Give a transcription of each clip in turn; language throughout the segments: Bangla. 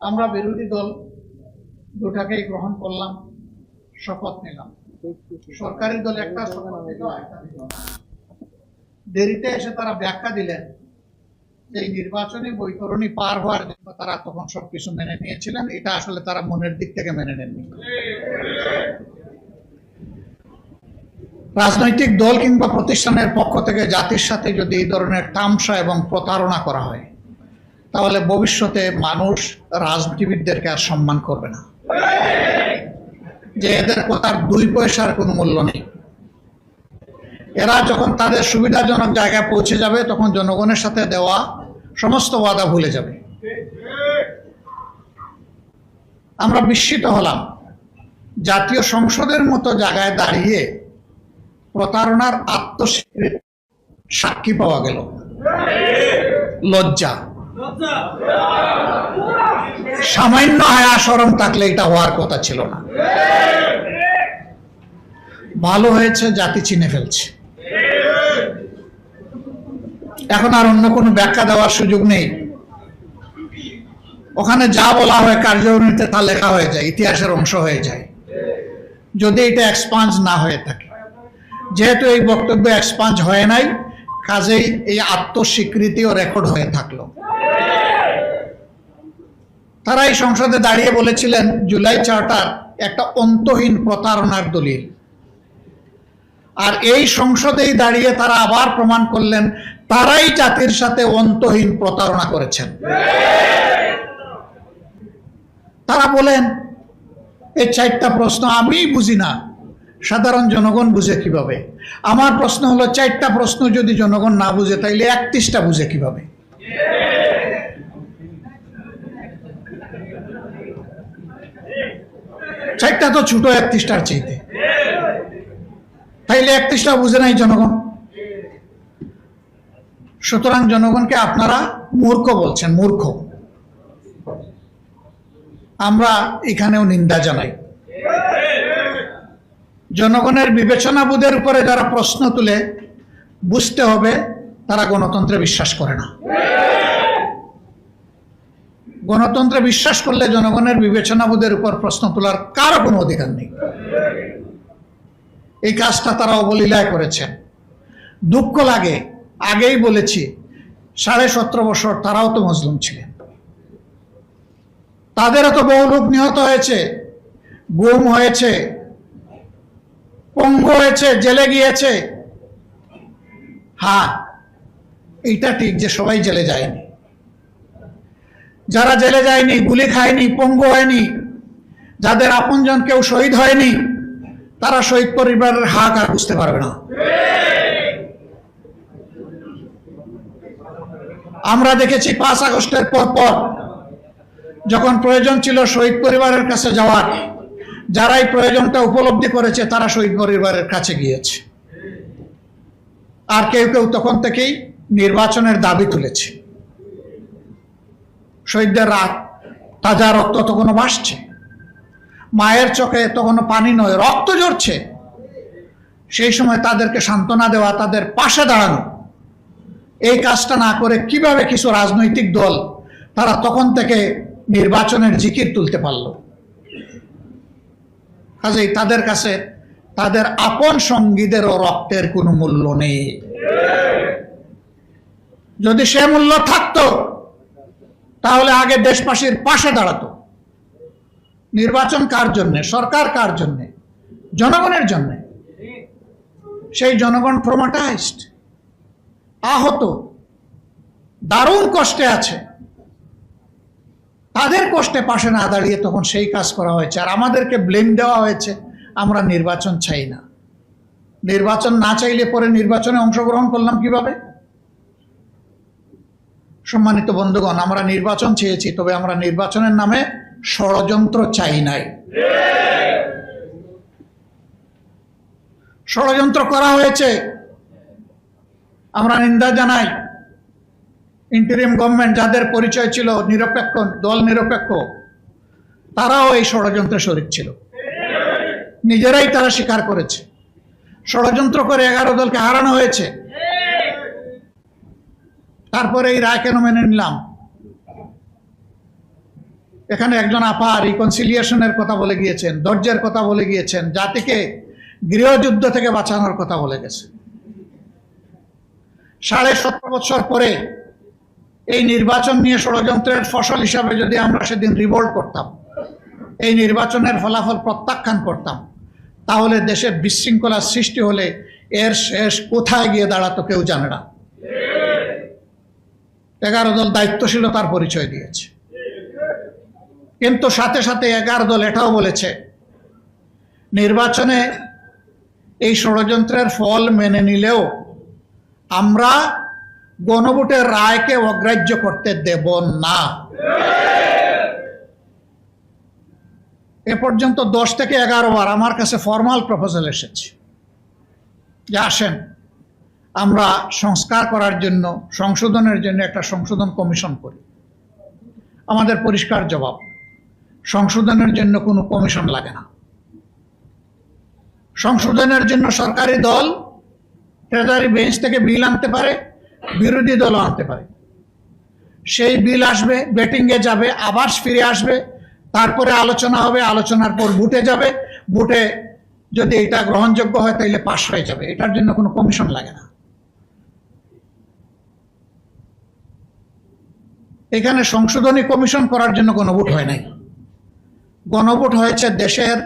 আমরা বিরোধী দল দুটাকেই গ্রহণ করলাম, শপথ নিলাম। সরকারি দল একটা শপথ নিল, একটা দিল না। দেরিতে এসে তারা ব্যাখ্যা দিলেন যে এই নির্বাচনী বৈতরণী পার হওয়ার জন্য তারা তখন সবকিছু মেনে নিয়েছিলেন। এটা আসলে তারা মনের দিক থেকে মেনে নেননি। রাজনৈতিক দল কিংবা প্রতিষ্ঠানের পক্ষ থেকে জাতির সাথে যদি এই ধরনের তামসা এবং প্রতারণা করা হয়, তাহলে ভবিষ্যতে মানুষ রাজনীতিবিদদেরকে আর সম্মান করবে না, যে এদের কথার 2 পয়সার কোনো মূল্য নেই। এরা যখন তাদের সুবিধাজনক জায়গায় পৌঁছে যাবে, তখন জনগণের সাথে দেওয়া সমস্ত ওয়াদা ভুলে যাবে। আমরা বিস্মিত হলাম, জাতীয় সংসদের মতো জায়গায় দাঁড়িয়ে প্রতারণার আত্মস্বীকৃতি সাক্ষী পাওয়া গেল। লজ্জা, সামান্য হায়া শরম থাকলে এটা হওয়ার কথা ছিল না। ভালো হয়েছে জাতি চিনে ফেলছে, এখন আর অন্য কোনো ব্যাখ্যা দেওয়ার সুযোগ নেই। ওখানে যা বলা হয় কার্যনীতিতে তা লেখা হয়ে যায়, ইতিহাসের অংশ হয়ে যায়, যদি এটা এক্সপাঞ্জ না হয়ে থাকে। যেহেতু এই বক্তব্য এক্সপাঞ্জ হয় নাই, কাজেই এই আত্মস্বীকৃতিও রেকর্ড হয়ে থাকলো। তারা এই সংসদে দাঁড়িয়ে বলেছিলেন জুলাই চার্টার একটা অন্তহীন প্রতারণার দলিল, আর এই সংসদেই দাঁড়িয়ে তারা আবার প্রমাণ করলেন তারাই জাতির সাথে অন্তহীন প্রতারণা করেছেন। তারা বলেন এই 4টা প্রশ্ন আমি বুঝি না, সাধারণ জনগণ বুঝে কিভাবে? আমার প্রশ্ন হলো 4টা প্রশ্ন যদি জনগণ না বুঝে, তাইলে 31টা বুঝে কিভাবে? চারটা তো ছোট 31টার চাইতে, তাইলে 31টা বুঝে নাই জনগণ। সুতরাং জনগণকে আপনারা মূর্খ বলছেন, মূর্খ। আমরা এখানেও নিন্দা জানাই। জনগণের বিবেচনাবোধের উপরে যারা প্রশ্ন তুলে, বুঝতে হবে তারা গণতন্ত্রে বিশ্বাস করে না। গণতন্ত্রে বিশ্বাস করলে জনগণের বিবেচনাবোধের উপর প্রশ্ন তোলার কারো কোনো অধিকার নেই। এই কাজটা তারা অবলীলায় করেছেন। দুঃখ লাগে, আগেই বলেছি 17.5 বছর তারাও তো মজলুম ছিলেন। তাদেরও তো বহু লোক নিহত হয়েছে, গুম হয়েছে, পঙ্গু হয়েছে, জেলে গিয়েছে। হ্যাঁ, এইটা ঠিক যে সবাই জেলে যায়নি। যারা জেলে যায়নি, গুলি খায়নি, পঙ্গু হয়নি, যাদের আপনজন কেউ শহীদ হয়নি, তারা শহীদ পরিবারের হাহাকার বুঝতে পারবে না। আমরা দেখেছি 5 আগস্টের পর যখন প্রয়োজন ছিল শহীদ পরিবারের কাছে যাওয়ার, যারা এই প্রয়োজনটা উপলব্ধি করেছে তারা শহীদ পরিবারের কাছে গিয়েছে। আর কেউ কেউ তখন থেকেই নির্বাচনের দাবি তুলেছে। শহীদদের রাত তাজা রক্ত তখনও ভাসছে, মায়ের চোখে তখনও পানি নয়, রক্ত ঝরছে। সেই সময় তাদেরকে সান্ত্বনা দেওয়া, তাদের পাশে দাঁড়ানো, এই কাজটা না করে কিভাবে কিছু রাজনৈতিক দল তারা তখন থেকে নির্বাচনের জিকির তুলতে পারল? কাজেই তাদের কাছে তাদের আপন সঙ্গীদেরও রক্তের কোনো মূল্য নেই। যদি সে মূল্য থাকতো, তাহলে আগে দেশবাসীর পাশে দাঁড়াতো। নির্বাচন কার জন্যে? সরকার কার জন্যে? জনগণের জন্যে। সেই জনগণ ট্রমাটাইজড, আহত, দারুণ কষ্টে আছে। তাদের কষ্টে পাশে না দাঁড়িয়ে তখন সেই কাজ করা হয়েছে, আর আমাদেরকে ব্লেম দেওয়া হয়েছে আমরা নির্বাচন চাই না। নির্বাচন না চাইলে পরে নির্বাচনে অংশগ্রহণ করলাম কিভাবে? সম্মানিত বন্ধুগণ, আমরা নির্বাচন চেয়েছি, তবে আমরা নির্বাচনের নামে ষড়যন্ত্র চাই নাই। ষড়যন্ত্র করা হয়েছে, আমরা নিন্দা জানাই। ইন্টারিম গভর্নমেন্ট যাদের পরিচয় ছিল নিরপেক্ষ, দল নিরপেক্ষ, তারাও এই ষড়যন্ত্রে শরীক ছিল। নিজেরাই তারা স্বীকার করেছে ষড়যন্ত্র করে 11 দলকে হারানো হয়েছে। তারপরে এই রায় কেন মেনে নিলাম? এখানে একজন আপা রিকনসিলিয়েশনের কথা বলে গিয়েছেন, ধৈর্যের কথা বলে গিয়েছেন, জাতিকে গৃহযুদ্ধ থেকে বাঁচানোর কথা বলে গেছে। ৭.৫ বছর পরে এই নির্বাচন নিয়ে ষড়যন্ত্রের ফসল হিসাবে যদি আমরা সেদিন রিভোল্ট করতাম, এই নির্বাচনের ফলাফল প্রত্যাখ্যান করতাম, তাহলে দেশে বিশৃঙ্খলার সৃষ্টি হলে এর শেষ কোথায় গিয়ে দাঁড়াতো কেউ জানে না। 11 দল দায়িত্বশীলতার পরিচয় দিয়েছে, কিন্তু সাথে সাথে 11 দল এটাও বলেছে নির্বাচনে এই ষড়যন্ত্রের ফল মেনে নিলেও আমরা গণভোটের রায়কে অগ্রাহ্য করতে দেব না। এ পর্যন্ত 10 থেকে 11 বার আমার কাছে ফরমাল প্রপোজাল এসেছে যে আসেন আমরা সংস্কার করার জন্য, সংশোধনের জন্য একটা সংশোধন কমিশন করি। আমাদের পরিষ্কার জবাব, সংশোধনের জন্য কোনো কমিশন লাগে না। সংশোধনের জন্য সরকারি দল ট্রেজারি বেঞ্চ থেকে বিল আনতে পারে, বিরোধী দলও আনতে পারে। সেই বিল আসবে, ব্যাটিংয়ে যাবে, আবার ফিরে আসবে, তারপরে আলোচনা হবে, আলোচনার পর ভোটে যাবে, ভোটে যদি এটা গ্রহণযোগ্য হয় তাহলে পাস হয়ে যাবে। এটার জন্য কোনো কমিশন লাগে না। এখানে সংশোধনী কমিশন করার জন্য গণভোট হয় নাই। গণভোট হয়েছে দেশের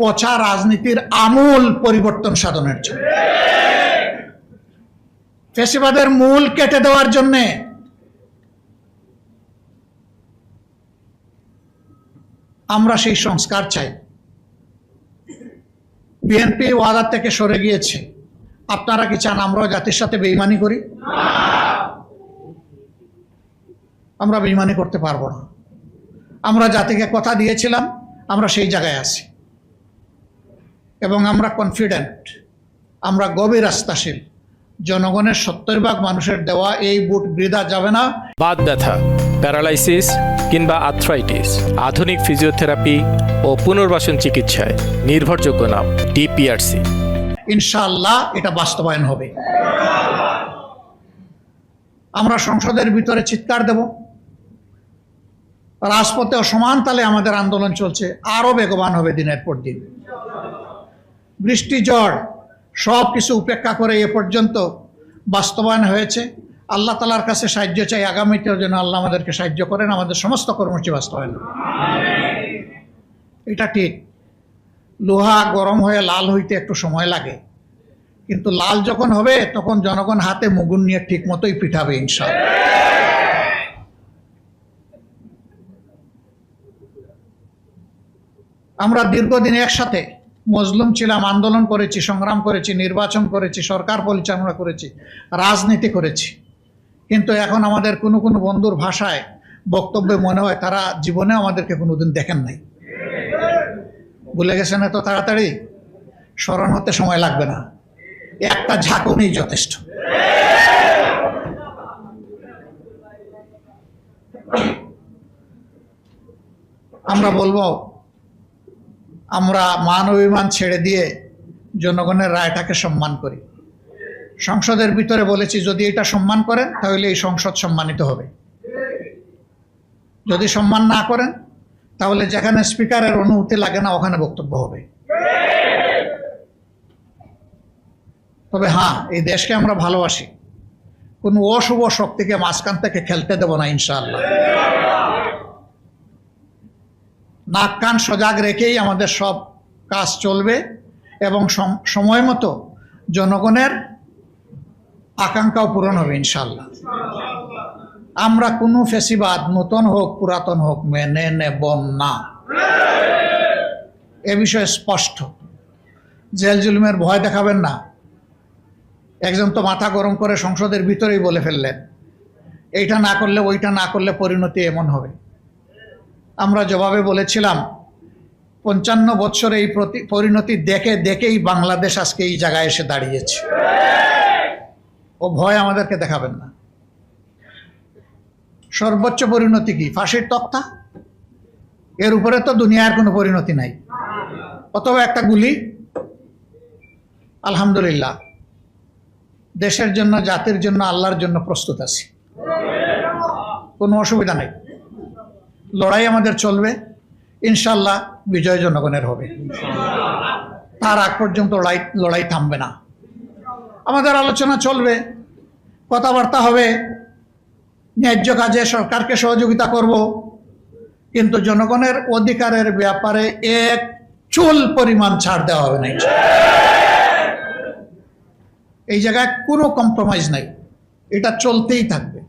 পচা রাজনীতির আমূল পরিবর্তন সাধনের জন্য, ফ্যাসিবাদের মূল কেটে দেওয়ার জন্য। আমরা সেই সংস্কার চাই। বিএনপি ওয়াদা থেকে সরে গিয়েছে। আপনারা কি চান আমরাও জাতির সাথে বেঈমানি করি? আমরা বেঈমানি করতে পারবো না। আমরা জাতিকে কথা দিয়েছিলাম, আমরা সেই জায়গায় আছি এবং আমরা কনফিডেন্ট, আমরা গভীর আস্থাশীল। জনগণের 70% মানুষের দেওয়া এই ভোট বৃথা যাবে না। বাত ব্যথা, প্যারালাইসিস কিংবা আর্থ্রাইটিস, আধুনিক ফিজিওথেরাপি ও পুনর্বাসন চিকিৎসায় নির্ভরযোগ্য নাম ডিপিআরসি। ইনশাআল্লাহ এটা বাস্তবায়ন হবে। আমরা সংসদের ভিতরে চিৎকার দেব, রাজপথে সমান তালে আমাদের আন্দোলন চলছে, আরো বেগবান হবে দিনের পর দিন। বৃষ্টি ঝড় সব কিছু উপেক্ষা করে এ পর্যন্ত বাস্তবায়ন হয়েছে। আল্লাহ তাআলার কাছে সাহায্য চাই, আগামীতেও যেন আল্লাহ আমাদেরকে সাহায্য করেন, আমাদের সমস্ত কর্মসূচি বাস্তবায়ন। এটা ঠিক, লোহা গরম হয়ে লাল হইতে একটু সময় লাগে, কিন্তু লাল যখন হবে তখন জনগণ হাতে মুগুন নিয়ে ঠিক মতোই পিঠাবে ইনশাআল্লাহ। আমরা দীর্ঘদিন একসাথে মজলুম ছিলাম, আন্দোলন করেছি, সংগ্রাম করেছি, নির্বাচন করেছি, সরকার পরিচালনা করেছি, রাজনীতি করেছি, কিন্তু এখন আমাদের কোনো কোনো বন্ধুর ভাষায় বক্তব্যে মনে হয় তারা জীবনে আমাদেরকে কোনোদিন দেখেন নাই। ভুলে গেছেন এত তাড়াতাড়ি? স্মরণ হতে সময় লাগবে না, একটা ঝাঁকুনি যথেষ্ট। আমরা বলবো আমরা মান অভিমান ছেড়ে দিয়ে জনগণের রায়টাকে সম্মান করি। সংসদের ভিতরে বলেছি যদি এটা সম্মান করেন তাহলে এই সংসদ সম্মানিত হবে, যদি সম্মান না করেন তাহলে যেখানে স্পিকারের অনুমতি লাগে না ওখানে বক্তব্য হবে। তবে হ্যাঁ, এই দেশকে আমরা ভালোবাসি, কোনো অশুভ শক্তিকে মাঝখান থেকে খেলতে দেব না ইনশাআল্লাহ। নাক কান সজাগ রেখেই আমাদের সব কাজ চলবে এবং সময় মতো জনগণের আকাঙ্ক্ষাও পূরণ হবে ইনশাআল্লাহ। আমরা কোনো ফ্যাসিবাদ নতুন হোক পুরাতন হোক মেনে নেব না, এ বিষয়ে স্পষ্ট। জেল জুলুমের ভয় দেখাবেন না। একজন তো মাথা গরম করে সংসদের ভিতরেই বলে ফেললেন এইটা না করলে ওইটা না করলে পরিণতি এমন হবে। আমরা জবাবে বলেছিলাম 55 বছরে এই পরিণতি দেখে দেখেই বাংলাদেশ আজকে এই জায়গায় এসে দাঁড়িয়েছে। ও ভয় আমাদেরকে দেখাবেন না। সর্বোচ্চ পরিণতি কি? ফাঁসির তক্তা। এর উপরে তো দুনিয়ার কোনো পরিণতি নাই, অথবা একটা গুলি। আলহামদুলিল্লাহ, দেশের জন্য, জাতির জন্য, আল্লাহর জন্য প্রস্তুত আছি, কোনো অসুবিধা নেই। লড়াই আমাদের চলবে, ইনশাল্লাহ বিজয় জনগণের হবে। তার আগ পর্যন্ত লড়াই থামবে না। আমাদের আলোচনা চলবে, কথাবার্তা হবে, ন্যায্য কাজে সরকারকে সহযোগিতা করব, কিন্তু জনগণের অধিকারের ব্যাপারে এক চুল পরিমাণ ছাড় দেওয়া হবে না। এই জায়গায় কোনো কম্প্রোমাইজ নাই, এটা চলতেই থাকবে।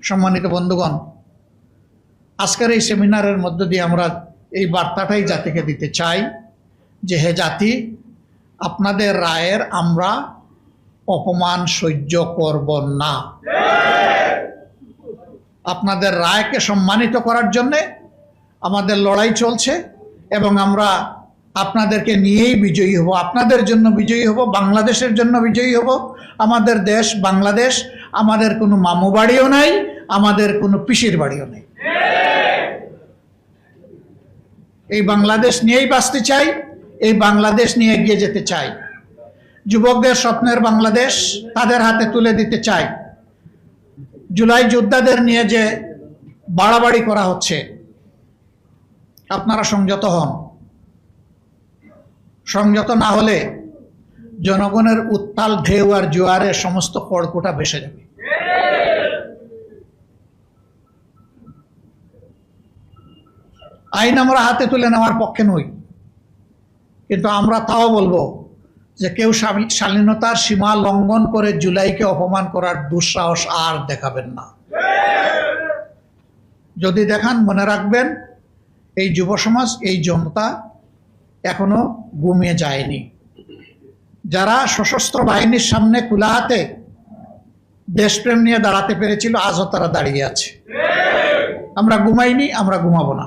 সম্মানিত বন্ধুগণ, আজকের এই সেমিনারের মধ্য দিয়ে আমরা এই বার্তাটাই জাতিকে দিতে চাই যে হে জাতি, আপনাদের রায়ের আমরা অপমান সহ্য করব না। আপনাদের রায়কে সম্মানিত করার জন্যে আমাদের লড়াই চলছে এবং আমরা আপনাদেরকে নিয়েই বিজয়ী হব, আপনাদের জন্য বিজয়ী হব, বাংলাদেশের জন্য বিজয়ী হব। আমাদের দেশ বাংলাদেশ, আমাদের কোনো মামু বাড়িও নাই, আমাদের কোনো পিসির বাড়িও নেই। এই বাংলাদেশ নিয়েই বাঁচতে চাই, এই বাংলাদেশ নিয়ে এগিয়ে যেতে চাই। যুবকদের স্বপ্নের বাংলাদেশ তাদের হাতে তুলে দিতে চাই। জুলাই যোদ্ধাদের নিয়ে যে বাড়াবাড়ি করা হচ্ছে, আপনারা সংযত হন। সংযত না হলে জনগণের উত্তাল ঢেউ আর জোয়ারে সমস্ত খড়কুটা ভেসে যাবে। আইন আমরা হাতে তুলে নেওয়ার পক্ষে নই, কিন্তু আমরা তাও বলবো যে কেউ শালীনতার সীমা লঙ্ঘন করে জুলাইকে অপমান করার দুঃসাহস আর দেখাবেন না। যদি দেখান, মনে রাখবেন এই যুব সমাজ, এই জনতা এখনো ঘুমিয়ে যায়নি। যারা সশস্ত্র বাহিনীর সামনে খোলা হাতে দেশপ্রেম নিয়ে দাঁড়াতে পেরেছিল, আজও তারা দাঁড়িয়ে আছে। আমরা ঘুমাইনি, আমরা ঘুমাবো না।